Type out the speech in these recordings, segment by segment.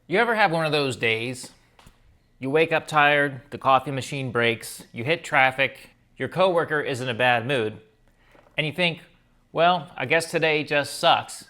You ever have one of those days? You wake up tired, the coffee machine breaks, you hit traffic, your coworker is in a bad mood, and you think, well, I guess today just sucks.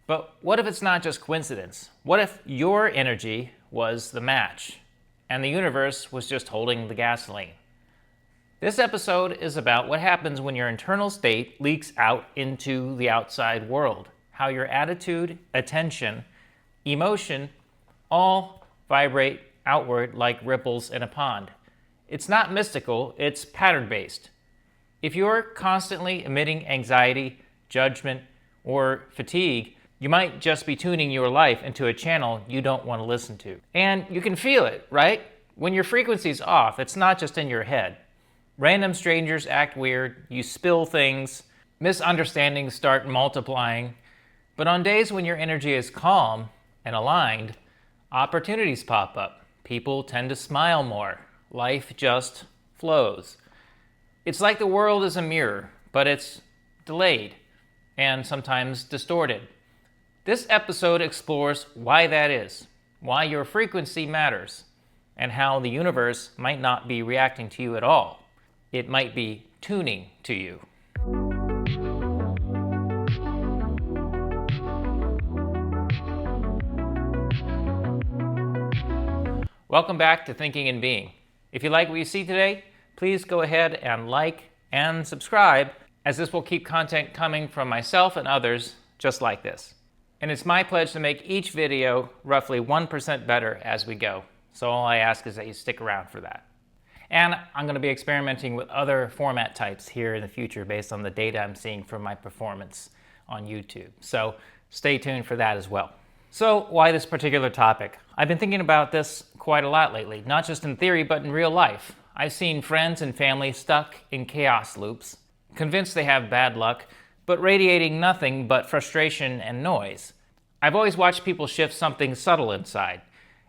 But what if it's not just coincidence? What if your energy was the match, and the universe was just holding the gasoline? This episode is about what happens when your internal state leaks out into the outside world, how your attitude, attention, emotion all vibrate outward like ripples in a pond. It's not mystical, it's pattern-based. If you're constantly emitting anxiety, judgment, or fatigue, you might just be tuning your life into a channel you don't want to listen to. And you can feel it, right? When your frequency's off, it's not just in your head. Random strangers act weird, you spill things, misunderstandings start multiplying. But on days when your energy is calm and aligned, opportunities pop up. People tend to smile more. Life just flows. It's like the world is a mirror, but it's delayed and sometimes distorted. This episode explores why that is, why your frequency matters, and how the universe might not be reacting to you at all. It might be tuning to you. Welcome back to Thinking and Being. If you like what you see today, please go ahead and like and subscribe, as this will keep content coming from myself and others just like this. And it's my pledge to make each video roughly 1% better as we go. So all I ask is that you stick around for that. And I'm going to be experimenting with other format types here in the future based on the data I'm seeing from my performance on YouTube. So stay tuned for that as well. So why this particular topic? I've been thinking about this quite a lot lately, not just in theory, but in real life. I've seen friends and family stuck in chaos loops, convinced they have bad luck, but radiating nothing but frustration and noise. I've always watched people shift something subtle inside,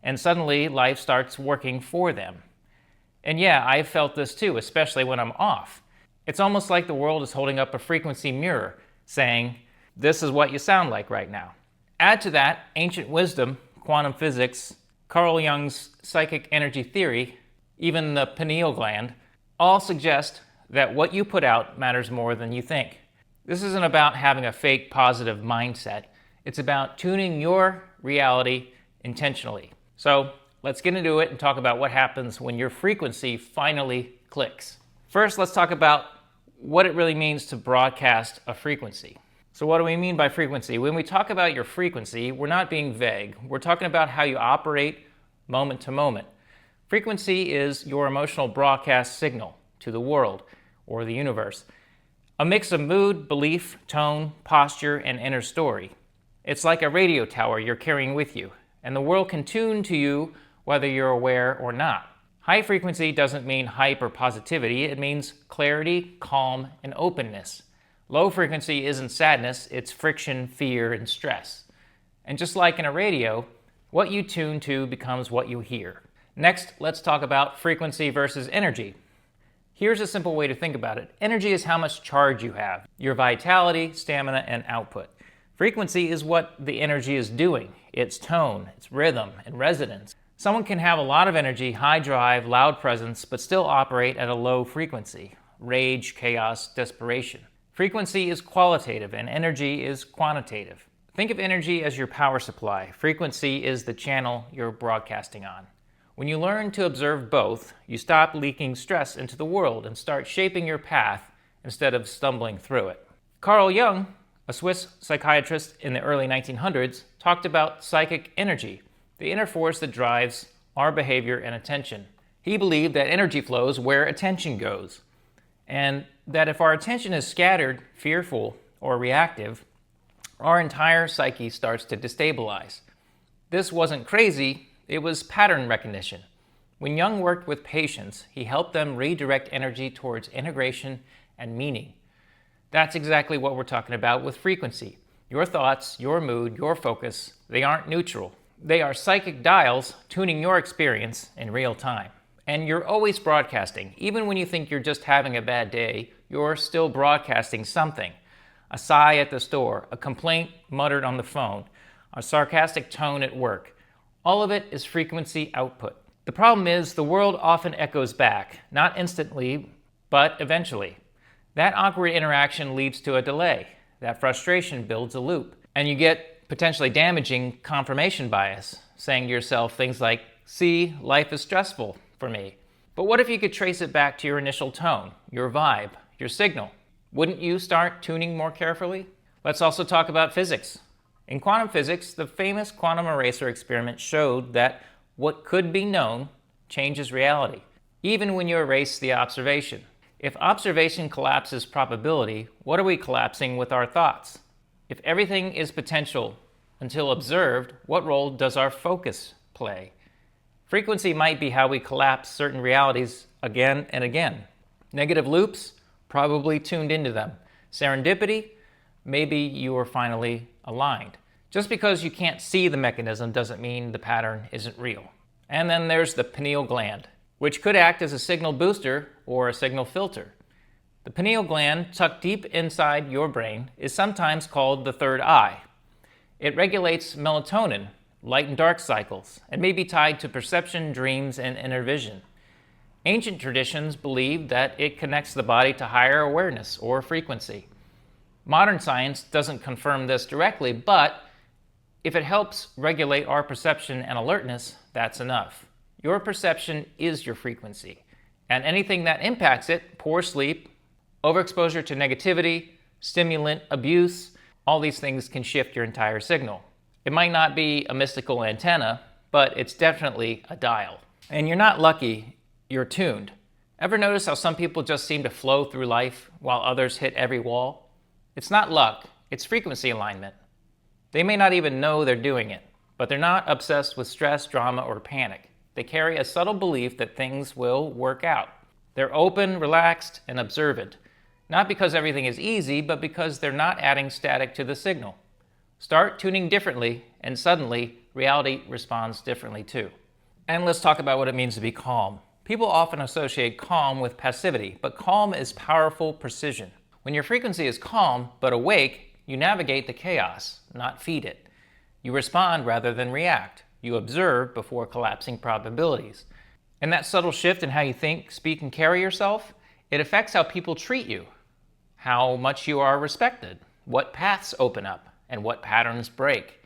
and suddenly life starts working for them. And yeah, I've felt this too, especially when I'm off. It's almost like the world is holding up a frequency mirror, saying, this is what you sound like right now. Add to that ancient wisdom, quantum physics, Carl Jung's psychic energy theory, even the pineal gland, all suggest that what you put out matters more than you think. This isn't about having a fake positive mindset. It's about tuning your reality intentionally. So let's get into it and talk about what happens when your frequency finally clicks. First, let's talk about what it really means to broadcast a frequency. So what do we mean by frequency? When we talk about your frequency, we're not being vague. We're talking about how you operate moment to moment. Frequency is your emotional broadcast signal to the world or the universe. A mix of mood, belief, tone, posture, and inner story. It's like a radio tower you're carrying with you, and the world can tune to you whether you're aware or not. High frequency doesn't mean hype or positivity. It means clarity, calm, and openness. Low frequency isn't sadness, it's friction, fear, and stress. And just like in a radio, what you tune to becomes what you hear. Next, let's talk about frequency versus energy. Here's a simple way to think about it. Energy is how much charge you have, your vitality, stamina, and output. Frequency is what the energy is doing, its tone, its rhythm, and resonance. Someone can have a lot of energy, high drive, loud presence, but still operate at a low frequency. Rage, chaos, desperation. Frequency is qualitative and energy is quantitative. Think of energy as your power supply. Frequency is the channel you're broadcasting on. When you learn to observe both, you stop leaking stress into the world and start shaping your path instead of stumbling through it. Carl Jung, a Swiss psychiatrist in the early 1900s, talked about psychic energy, the inner force that drives our behavior and attention. He believed that energy flows where attention goes, and that if our attention is scattered, fearful, or reactive, our entire psyche starts to destabilize. This wasn't crazy, it was pattern recognition. When Jung worked with patients, he helped them redirect energy towards integration and meaning. That's exactly what we're talking about with frequency. Your thoughts, your mood, your focus, they aren't neutral. They are psychic dials tuning your experience in real time. And you're always broadcasting. Even when you think you're just having a bad day, you're still broadcasting something. A sigh at the store, a complaint muttered on the phone, a sarcastic tone at work. All of it is frequency output. The problem is the world often echoes back, not instantly, but eventually. That awkward interaction leads to a delay. That frustration builds a loop. And you get potentially damaging confirmation bias, saying to yourself things like, see, life is stressful for me. But what if you could trace it back to your initial tone, your vibe, your signal? Wouldn't you start tuning more carefully? Let's also talk about physics. In quantum physics, the famous quantum eraser experiment showed that what could be known changes reality, even when you erase the observation. If observation collapses probability, what are we collapsing with our thoughts? If everything is potential until observed, what role does our focus play? Frequency might be how we collapse certain realities again and again. Negative loops? Probably tuned into them. Serendipity? Maybe you are finally aligned. Just because you can't see the mechanism doesn't mean the pattern isn't real. And then there's the pineal gland, which could act as a signal booster or a signal filter. The pineal gland, tucked deep inside your brain, is sometimes called the third eye. It regulates melatonin, light and dark cycles, and may be tied to perception, dreams, and inner vision. Ancient traditions believed that it connects the body to higher awareness or frequency. Modern science doesn't confirm this directly, but if it helps regulate our perception and alertness, that's enough. Your perception is your frequency, and anything that impacts it, poor sleep, overexposure to negativity, stimulant abuse, all these things can shift your entire signal. It might not be a mystical antenna, but it's definitely a dial. And you're not lucky, you're tuned. Ever notice how some people just seem to flow through life while others hit every wall? It's not luck, it's frequency alignment. They may not even know they're doing it, but they're not obsessed with stress, drama, or panic. They carry a subtle belief that things will work out. They're open, relaxed, and observant. Not because everything is easy, but because they're not adding static to the signal. Start tuning differently, and suddenly, reality responds differently too. And let's talk about what it means to be calm. People often associate calm with passivity, but calm is powerful precision. When your frequency is calm, but awake, you navigate the chaos, not feed it. You respond rather than react. You observe before collapsing probabilities. And that subtle shift in how you think, speak, and carry yourself, it affects how people treat you, how much you are respected, what paths open up, and what patterns break.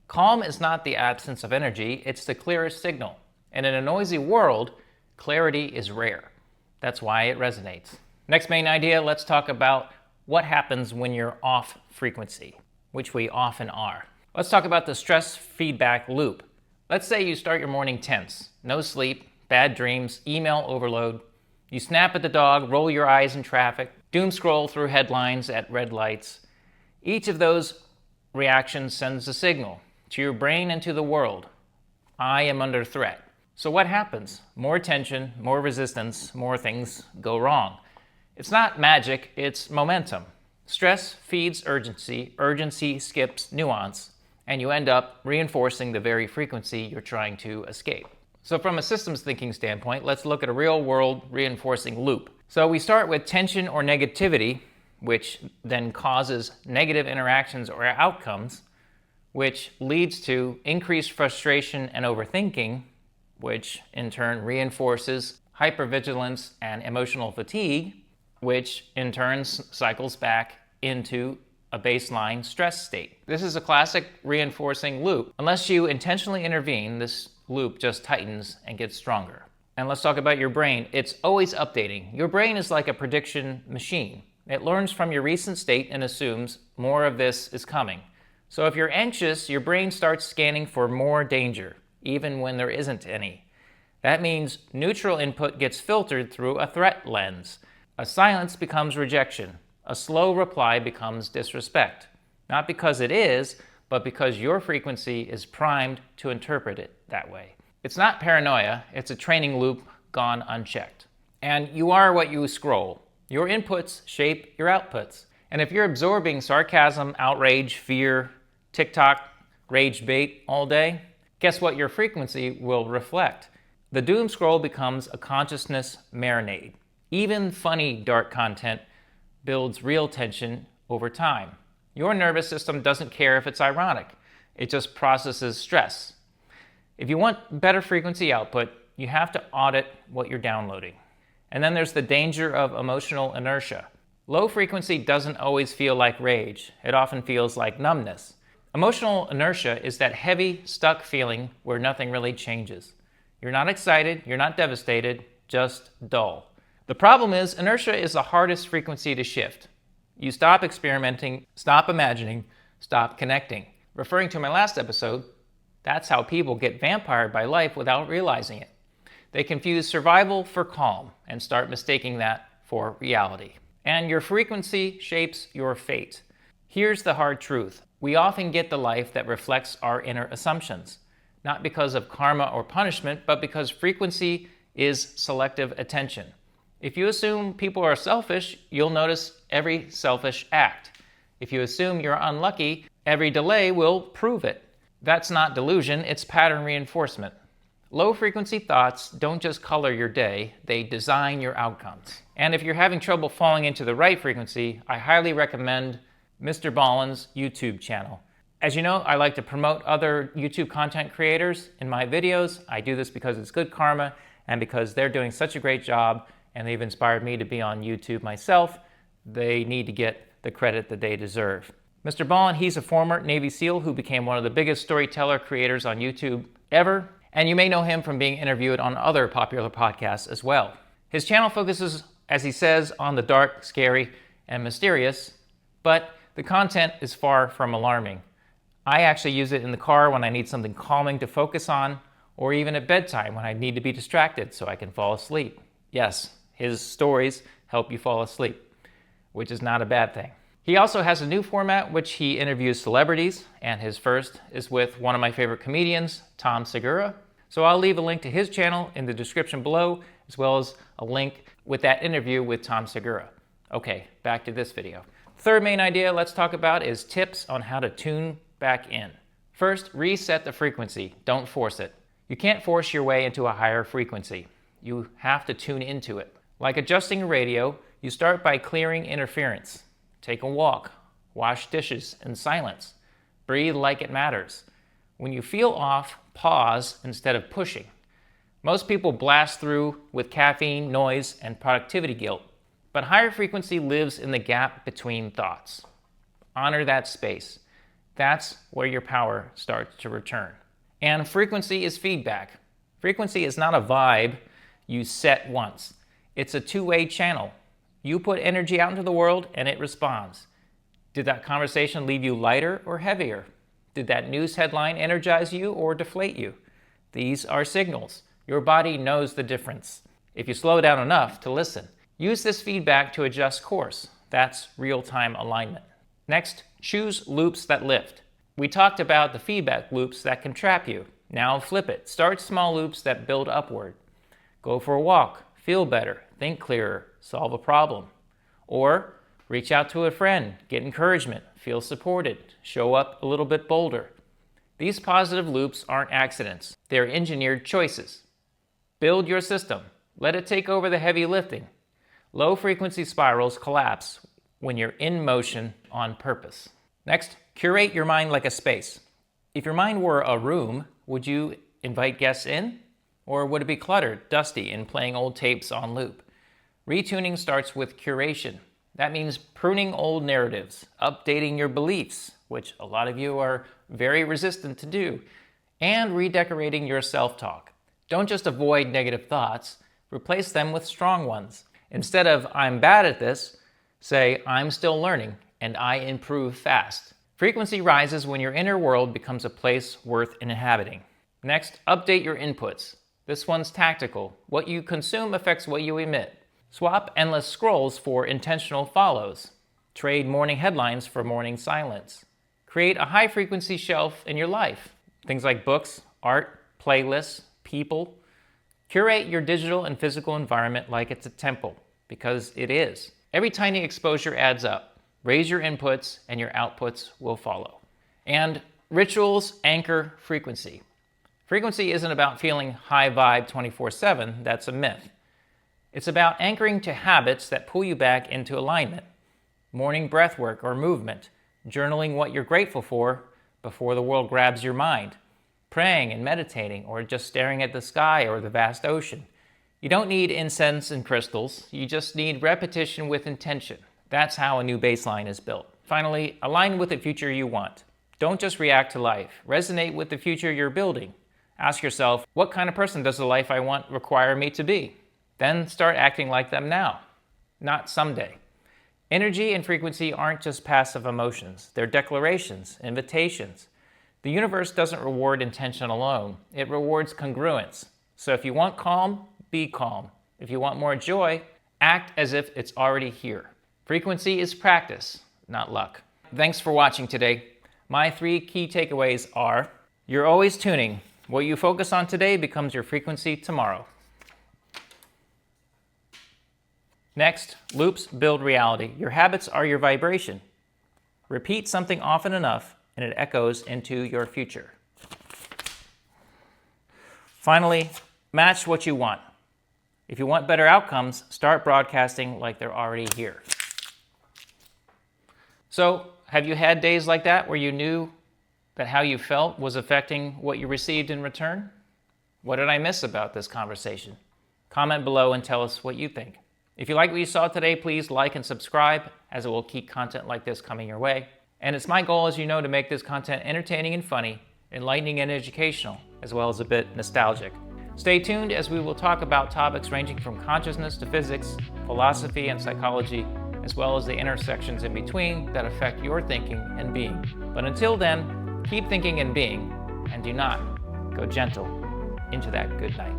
Calm is not the absence of energy, it's the clearest signal. And in a noisy world, clarity is rare. That's why it resonates. Next main idea, let's talk about what happens when you're off frequency, which we often are. Let's talk about the stress feedback loop. Let's say you start your morning tense, no sleep, bad dreams, email overload. You snap at the dog, roll your eyes in traffic, doom scroll through headlines at red lights. Each of those reactions sends a signal to your brain and to the world. I am under threat. So what happens? More tension, more resistance, more things go wrong. It's not magic, it's momentum. Stress feeds urgency, urgency skips nuance, and you end up reinforcing the very frequency you're trying to escape. So from a systems thinking standpoint, let's look at a real-world reinforcing loop. So we start with tension or negativity, which then causes negative interactions or outcomes, which leads to increased frustration and overthinking, which in turn reinforces hypervigilance and emotional fatigue, which in turn cycles back into a baseline stress state. This is a classic reinforcing loop. Unless you intentionally intervene, this loop just tightens and gets stronger. And let's talk about your brain. It's always updating. Your brain is like a prediction machine. It learns from your recent state and assumes more of this is coming. So if you're anxious, your brain starts scanning for more danger, even when there isn't any. That means neutral input gets filtered through a threat lens. A silence becomes rejection. A slow reply becomes disrespect. Not because it is, but because your frequency is primed to interpret it that way. It's not paranoia, it's a training loop gone unchecked. And you are what you scroll. Your inputs shape your outputs. And if you're absorbing sarcasm, outrage, fear, TikTok, rage bait all day, guess what your frequency will reflect? The doom scroll becomes a consciousness marinade. Even funny dark content builds real tension over time. Your nervous system doesn't care if it's ironic. It just processes stress. If you want better frequency output, you have to audit what you're downloading. And then there's the danger of emotional inertia. Low frequency doesn't always feel like rage. It often feels like numbness. Emotional inertia is that heavy, stuck feeling where nothing really changes. You're not excited, you're not devastated, just dull. The problem is, inertia is the hardest frequency to shift. You stop experimenting, stop imagining, stop connecting. Referring to my last episode, that's how people get vampired by life without realizing it. They confuse survival for calm and start mistaking that for reality. And your frequency shapes your fate. Here's the hard truth. We often get the life that reflects our inner assumptions, not because of karma or punishment, but because frequency is selective attention. If you assume people are selfish, you'll notice every selfish act. If you assume you're unlucky, every delay will prove it. That's not delusion, it's pattern reinforcement. Low frequency thoughts don't just color your day, they design your outcomes. And if you're having trouble falling into the right frequency, I highly recommend Mr. Ballen's YouTube channel. As you know, I like to promote other YouTube content creators in my videos. I do this because it's good karma and because they're doing such a great job and they've inspired me to be on YouTube myself. They need to get the credit that they deserve. Mr. Ballen, he's a former Navy SEAL who became one of the biggest storyteller creators on YouTube ever. And you may know him from being interviewed on other popular podcasts as well. His channel focuses, as he says, on the dark, scary, and mysterious, but the content is far from alarming. I actually use it in the car when I need something calming to focus on, or even at bedtime when I need to be distracted so I can fall asleep. Yes, his stories help you fall asleep, which is not a bad thing. He also has a new format which he interviews celebrities, and his first is with one of my favorite comedians, Tom Segura. So I'll leave a link to his channel in the description below, as well as a link with that interview with Tom Segura. Okay, back to this video. Third main idea let's talk about is tips on how to tune back in. First, reset the frequency. Don't force it. You can't force your way into a higher frequency. You have to tune into it. Like adjusting a radio, you start by clearing interference. Take a walk. Wash dishes in silence. Breathe like it matters. When you feel off, pause instead of pushing. Most people blast through with caffeine, noise, and productivity guilt. But higher frequency lives in the gap between thoughts. Honor that space. That's where your power starts to return. And frequency is feedback. Frequency is not a vibe you set once. It's a two-way channel. You put energy out into the world and it responds. Did that conversation leave you lighter or heavier? Did that news headline energize you or deflate you? These are signals. Your body knows the difference. If you slow down enough to listen, use this feedback to adjust course. That's real-time alignment. Next, choose loops that lift. We talked about the feedback loops that can trap you. Now flip it. Start small loops that build upward. Go for a walk. Feel better. Think clearer. Solve a problem. Or reach out to a friend. Get encouragement. Feel supported. Show up a little bit bolder. These positive loops aren't accidents. They're engineered choices. Build your system. Let it take over the heavy lifting. Low frequency spirals collapse when you're in motion on purpose. Next, curate your mind like a space. If your mind were a room, would you invite guests in? Or would it be cluttered, dusty, and playing old tapes on loop? Retuning starts with curation. That means pruning old narratives, updating your beliefs, which a lot of you are very resistant to do, and redecorating your self-talk. Don't just avoid negative thoughts, replace them with strong ones. Instead of "I'm bad at this," say "I'm still learning and I improve fast." Frequency rises when your inner world becomes a place worth inhabiting. Next, update your inputs. This one's tactical. What you consume affects what you emit. Swap endless scrolls for intentional follows. Trade morning headlines for morning silence. Create a high-frequency shelf in your life. Things like books, art, playlists, people. Curate your digital and physical environment like it's a temple, because it is. Every tiny exposure adds up. Raise your inputs and your outputs will follow. And rituals anchor frequency. Frequency isn't about feeling high vibe 24/7, that's a myth. It's about anchoring to habits that pull you back into alignment. Morning breathwork or movement, journaling what you're grateful for before the world grabs your mind. praying and meditating, or just staring at the sky or the vast ocean. You don't need incense and crystals, you just need repetition with intention. That's how a new baseline is built. Finally, align with the future you want. Don't just react to life. Resonate with the future you're building. Ask yourself, what kind of person does the life I want require me to be? Then start acting like them now, not someday. Energy and frequency aren't just passive emotions. They're declarations, invitations. The universe doesn't reward intention alone. It rewards congruence. So if you want calm, be calm. If you want more joy, act as if it's already here. Frequency is practice, not luck. Thanks for watching today. My 3 key takeaways are: you're always tuning. What you focus on today becomes your frequency tomorrow. Next, loops build reality. Your habits are your vibration. Repeat something often enough, and it echoes into your future. Finally, match what you want. If you want better outcomes, start broadcasting like they're already here. So, have you had days like that where you knew that how you felt was affecting what you received in return? What did I miss about this conversation? Comment below and tell us what you think. If you like what you saw today, please like and subscribe, as it will keep content like this coming your way. And it's my goal, as you know, to make this content entertaining and funny, enlightening and educational, as well as a bit nostalgic. Stay tuned, as we will talk about topics ranging from consciousness to physics, philosophy and psychology, as well as the intersections in between that affect your thinking and being. But until then, keep thinking and being, and do not go gentle into that good night.